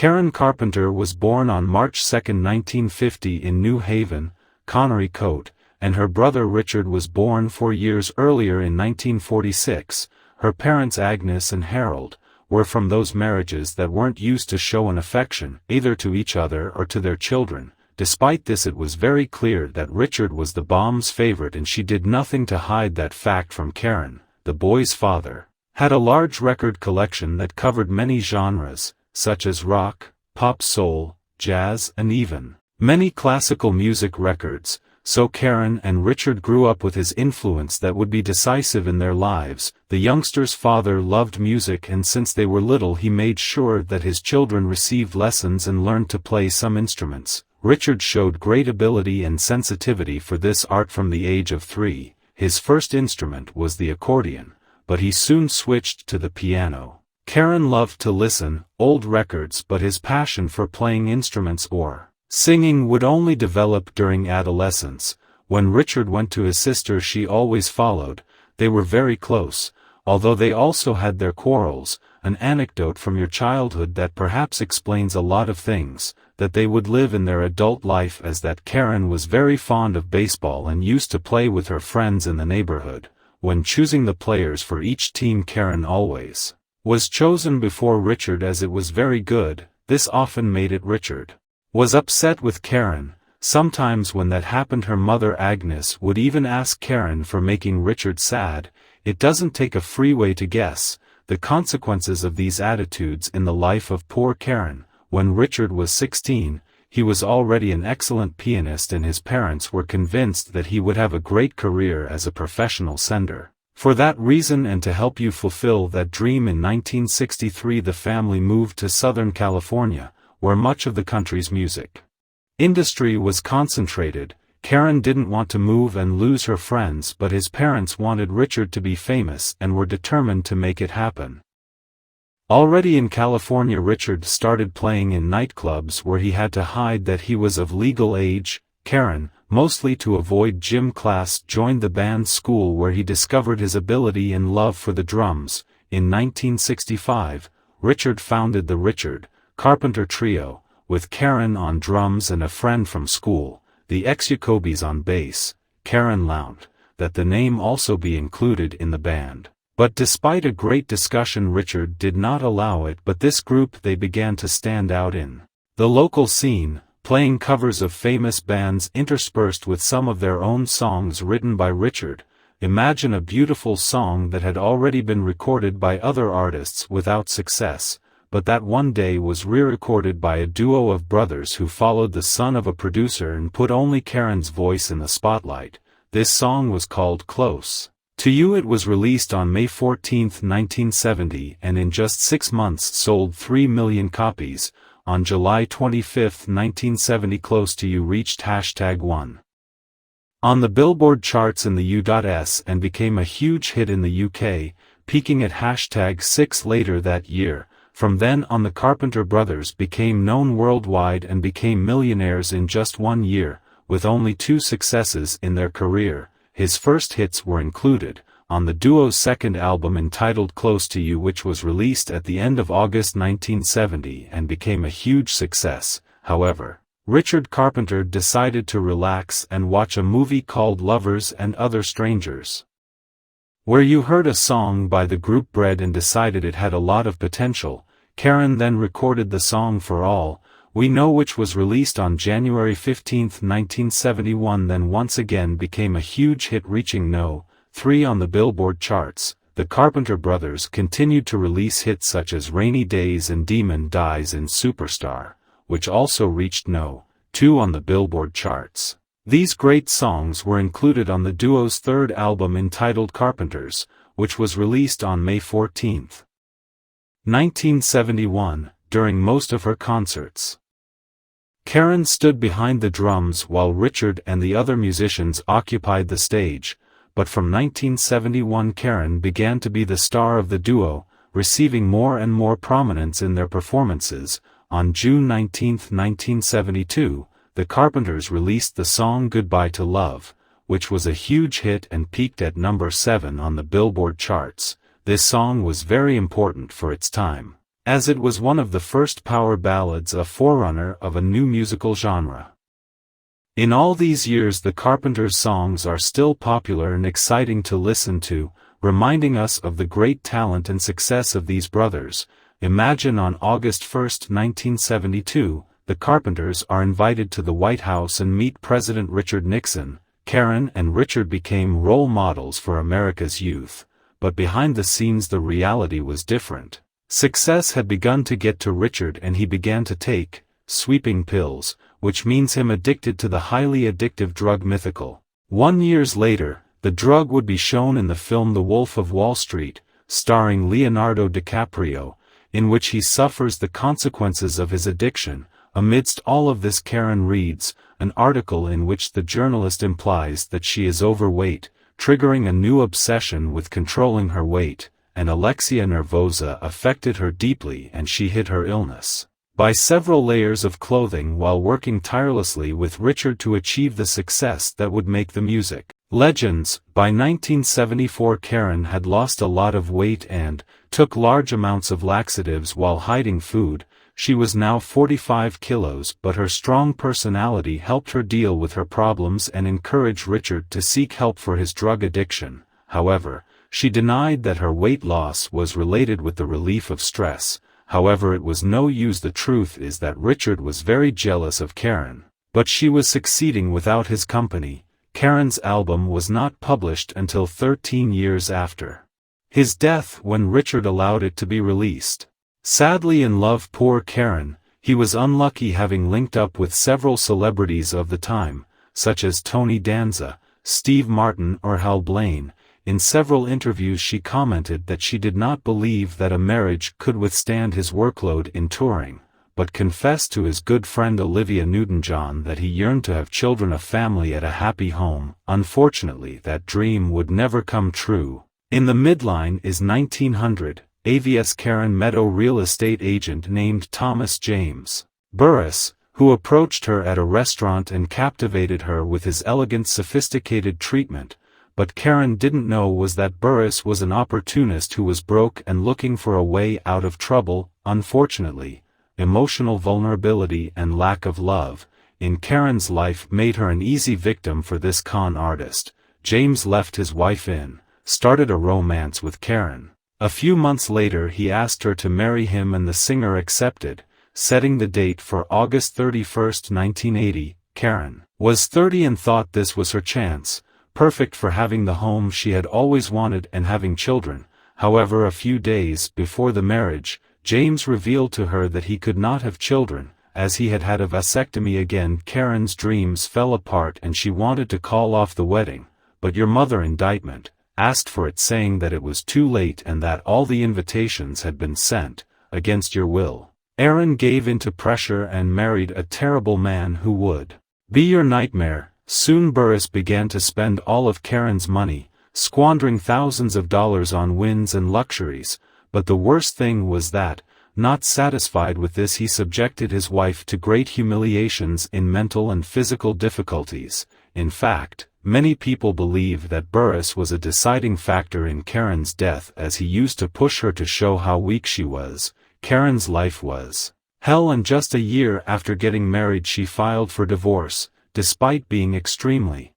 Karen Carpenter was born on March 2, 1950 in New Haven, Connecticut, and her brother Richard was born 4 years earlier in 1946. Her parents Agnes and Harold were from those marriages that weren't used to show an affection either to each other or to their children. Despite this, it was very clear that Richard was the bomb's favorite, and she did nothing to hide that fact from Karen. The boy's father had a large record collection that covered many genres, such as rock, pop, soul, jazz, and even many classical music records, so Karen and Richard grew up with his influence that would be decisive in their lives. The youngster's father loved music, and since they were little he made sure that his children received lessons and learned to play some instruments. Richard showed great ability and sensitivity for this art from the age of 3. His first instrument was the accordion, but he soon switched to the piano. Karen loved to listen, old records, but his passion for playing instruments or singing would only develop during adolescence. When Richard went to his sister she always followed. They were very close, although they also had their quarrels. An anecdote from your childhood that perhaps explains a lot of things that they would live in their adult life is that Karen was very fond of baseball and used to play with her friends in the neighborhood. When choosing the players for each team, Karen always was chosen before Richard, as it was very good. This often made it Richard was upset with Karen. Sometimes when that happened, her mother Agnes would even ask Karen for making Richard sad. It doesn't take a freeway to guess the consequences of these attitudes in the life of poor Karen. When Richard was 16, he was already an excellent pianist, and his parents were convinced that he would have a great career as a professional sender. For that reason, and to help you fulfill that dream, in 1963 the family moved to Southern California, where much of the country's music industry was concentrated. Karen didn't want to move and lose her friends, but his parents wanted Richard to be famous and were determined to make it happen. Already in California, Richard started playing in nightclubs where he had to hide that he was of legal age. Karen, mostly to avoid gym class, joined the band school where he discovered his ability and love for the drums. In 1965, Richard founded the Richard Carpenter Trio, with Karen on drums and a friend from school, the ex-Jacobys, on bass. Karen louded that the name also be included in the band, but despite a great discussion Richard did not allow it. But this group, they began to stand out in the local scene, playing covers of famous bands interspersed with some of their own songs written by Richard. Imagine a beautiful song that had already been recorded by other artists without success, but that one day was re-recorded by a duo of brothers who followed the son of a producer and put only Karen's voice in the spotlight. This song was called Close to You. It was released on May 14, 1970, and in just 6 months sold 3 million copies. On July 25, 1970, Close to You reached #1 on the Billboard charts in the US and became a huge hit in the UK, peaking at #6 later that year. From then on, the Carpenter brothers became known worldwide and became millionaires in just 1 year, with only 2 successes in their career. His first hits were included on the duo's second album entitled Close to You, which was released at the end of August 1970 and became a huge success. However, Richard Carpenter decided to relax and watch a movie called Lovers and Other Strangers, where you heard a song by the group Bread, and decided it had a lot of potential. Karen then recorded the song For All We Know, which was released on January 15, 1971, then once again became a huge hit, reaching No. 3 on the Billboard charts. The Carpenter brothers continued to release hits such as Rainy Days and Demon Dies and Superstar, which also reached No. 2 on the Billboard charts. These great songs were included on the duo's third album entitled Carpenters, which was released on May 14, 1971, during most of her concerts. Karen stood behind the drums while Richard and the other musicians occupied the stage, but from 1971 Karen began to be the star of the duo, receiving more and more prominence in their performances. On June 19, 1972, the Carpenters released the song Goodbye to Love, which was a huge hit and peaked at number 7 on the Billboard charts. This song was very important for its time, as it was one of the first power ballads, a forerunner of a new musical genre. In all these years, the Carpenters' songs are still popular and exciting to listen to, reminding us of the great talent and success of these brothers. Imagine on August 1, 1972, the Carpenters are invited to the White House and meet President Richard Nixon. Karen and Richard became role models for America's youth, but behind the scenes the reality was different. Success had begun to get to Richard and he began to take sweeping pills, which means him addicted to the highly addictive drug mythical. 1 year later, the drug would be shown in the film The Wolf of Wall Street, starring Leonardo DiCaprio, in which he suffers the consequences of his addiction. Amidst all of this, Karen reads an article in which the journalist implies that she is overweight, triggering a new obsession with controlling her weight. Anorexia nervosa affected her deeply and she hid her illness by several layers of clothing while working tirelessly with Richard to achieve the success that would make the music legends. By 1974, Karen had lost a lot of weight and took large amounts of laxatives while hiding food. She was now 45 kilos, but her strong personality helped her deal with her problems and encouraged Richard to seek help for his drug addiction. However, she denied that her weight loss was related with the relief of stress. However, it was no use. The truth is that Richard was very jealous of Karen, but she was succeeding without his company. Karen's album was not published until 13 years after his death, when Richard allowed it to be released. Sadly in love, poor Karen, he was unlucky, having linked up with several celebrities of the time, such as Tony Danza, Steve Martin or Hal Blaine. In several interviews she commented that she did not believe that a marriage could withstand his workload in touring, but confessed to his good friend Olivia Newton-John that he yearned to have children, a family at a happy home. Unfortunately, that dream would never come true. In the midline is 1900. AVS Karen met a real estate agent named Thomas James Burris, who approached her at a restaurant and captivated her with his elegant, sophisticated treatment. But Karen didn't know was that Burris was an opportunist who was broke and looking for a way out of trouble. Unfortunately, emotional vulnerability and lack of love in Karen's life made her an easy victim for this con artist. James left his wife and started a romance with Karen. A few months later he asked her to marry him and the singer accepted, setting the date for August 31, 1980. Karen was 30 and thought this was her chance, perfect for having the home she had always wanted and having children. However, a few days before the marriage, James revealed to her that he could not have children, as he had had a vasectomy. Again, Karen's dreams fell apart and she wanted to call off the wedding, but your mother indictment asked for it, saying that it was too late and that all the invitations had been sent, against your will. Aaron gave in to pressure and married a terrible man who would be your nightmare. Soon Burris began to spend all of Karen's money, squandering thousands of dollars on whims and luxuries, but the worst thing was that, not satisfied with this, he subjected his wife to great humiliations in mental and physical difficulties. In fact, many people believe that Burris was a deciding factor in Karen's death, as he used to push her to show how weak she was. Karen's life was hell, and just a year after getting married she filed for divorce, despite being extremely.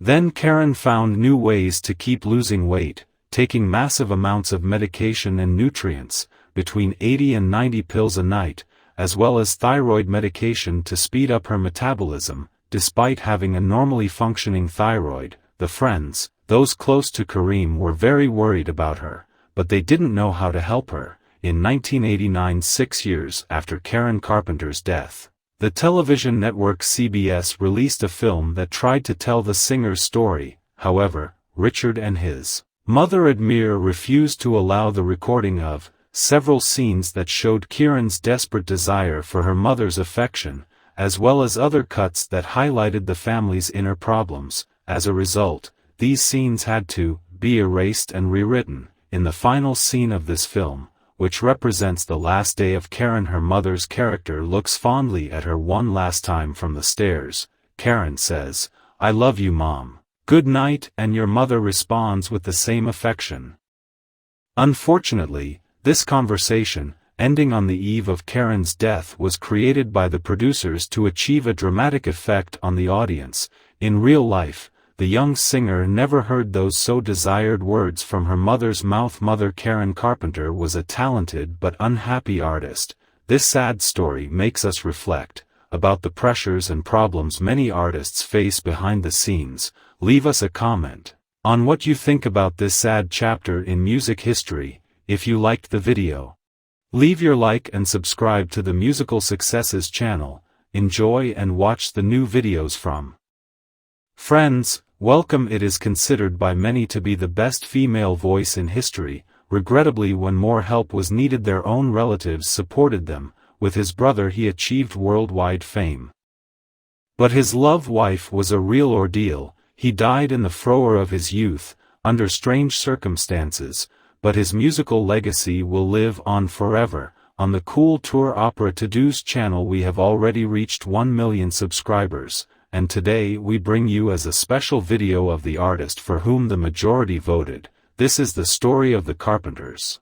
Then Karen found new ways to keep losing weight, taking massive amounts of medication and nutrients, between 80 and 90 pills a night, as well as thyroid medication to speed up her metabolism. Despite having a normally functioning thyroid, the friends, those close to Kareem, were very worried about her, but they didn't know how to help her. In 1989, 6 years after Karen Carpenter's death, the television network CBS released a film that tried to tell the singer's story. However, Richard and his mother Admir refused to allow the recording of several scenes that showed Karen's desperate desire for her mother's affection, as well as other cuts that highlighted the family's inner problems. As a result, these scenes had to be erased and rewritten. In the final scene of this film, which represents the last day of Karen, her mother's character looks fondly at her one last time from the stairs. Karen says, "I love you, Mom. Good night," and your mother responds with the same affection. Unfortunately, this conversation, ending on the eve of Karen's death, was created by the producers to achieve a dramatic effect on the audience. In real life, the young singer never heard those so desired words from her mother's mouth. Mother Karen Carpenter was a talented but unhappy artist. This sad story makes us reflect about the pressures and problems many artists face behind the scenes. Leave us a comment on what you think about this sad chapter in music history. If you liked the video, leave your like and subscribe to the Musical Successes channel. Enjoy and watch the new videos from friends. Welcome. It is considered by many to be the best female voice in history. Regrettably, when more help was needed, their own relatives supported them. With his brother he achieved worldwide fame. But his love wife was a real ordeal. He died in the flower of his youth, under strange circumstances, but his musical legacy will live on forever. On the Cool Tour Opera To-Do's channel we have already reached 1 million subscribers, and today we bring you as a special video of the artist for whom the majority voted. This is the story of the Carpenters.